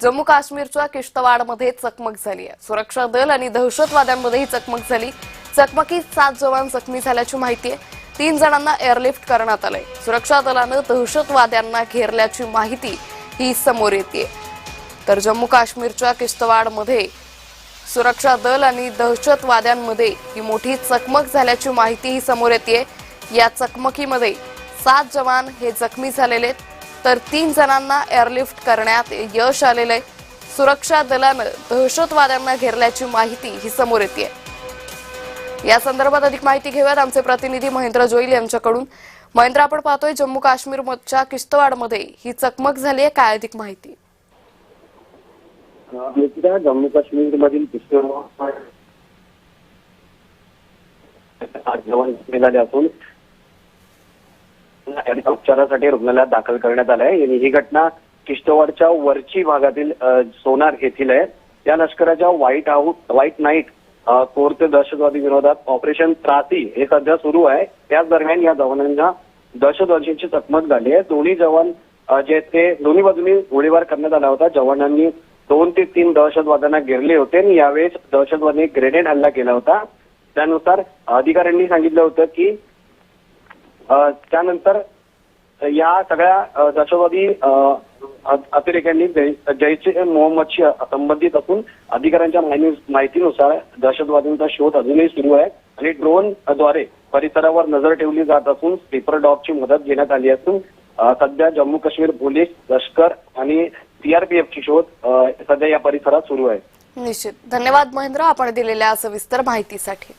जम्मू काश्मीरच्या किश्तवाडमध्ये चकमक झाली आहे। सुरक्षा दल आणि दहशतवाद्यांमध्ये ही चकमक झाली। चकमकीत 7 जवान जखमी झाल्याची माहिती आहे। 3 जणांना एअरलिफ्ट करण्यात आलंय। सुरक्षा दलानं दहशतवाद्यांना घेरल्याची माहिती ही समोर येते। तर जम्मू काश्मीरच्या किश्तवाडमध्ये सुरक्षा दल आणि दहशतवाद्यांमध्ये ही मोठी चकमक झाल्याची माहिती ही समोर येते। या चकमकीमध्ये 7 जवान हे जखमी झालेले तर 3 जणांना एअरलिफ्ट करण्यात यश आलेले। सुरक्षा दलानं दहशतवाद्यांना घेरल्याची माहिती ही समोर येते। या संदर्भात अधिक माहिती घेऊयात आमचे प्रतिनिधी महेंद्र जोईल यांच्याकडून। महेंद्र, आपण पाहतोय जम्मू काश्मीरच्या किश्तवाडमध्ये ही चकमक झाली आहे, काय अधिक माहिती? जम्मू काश्मीरमधील किश्तवाड जवान मिळाले असून उपचारासाठी रुग्णालयात दाखल करण्यात आलंय। ही घटना किश्तवाडच्या वरची भागातील सोनार येथील आहे। या लष्कराच्या व्हाईट नाईट कोरते दहशतवादी विरोधात ऑपरेशन त्रासी हे सध्या सुरू आहे। त्याच दरम्यान या जवानांना दहशतवाद्यांची चकमक झाली आहे। दोन्ही जवान जे ते दोन्ही बाजूनी गोळीबार करण्यात आला होता। जवानांनी 2 ते 3 दहशतवाद्यांना घेरले होते आणि यावेळेस दहशतवाद्यांनी ग्रेनेड हल्ला केला होता। त्यानुसार अधिकाऱ्यांनी सांगितलं होतं की त्यानंतर या सगळ्या दहशतवादी अतिरेक्यांनी जैश-ए मोहम्मदशी संबंधित असून अधिकाऱ्यांच्या माहितीनुसार दहशतवाद्यांचा शोध अजूनही सुरू आहे आणि ड्रोनद्वारे परिसरावर नजर ठेवली जात असून स्लीपर डॉगची मदत घेण्यात आली असून सध्या जम्मू काश्मीर पोलीस, लष्कर आणि सीआरपीएफची शोध सध्या या परिसरात सुरू आहे। निश्चित, धन्यवाद महेंद्र, आपण दिलेल्या सविस्तर माहितीसाठी।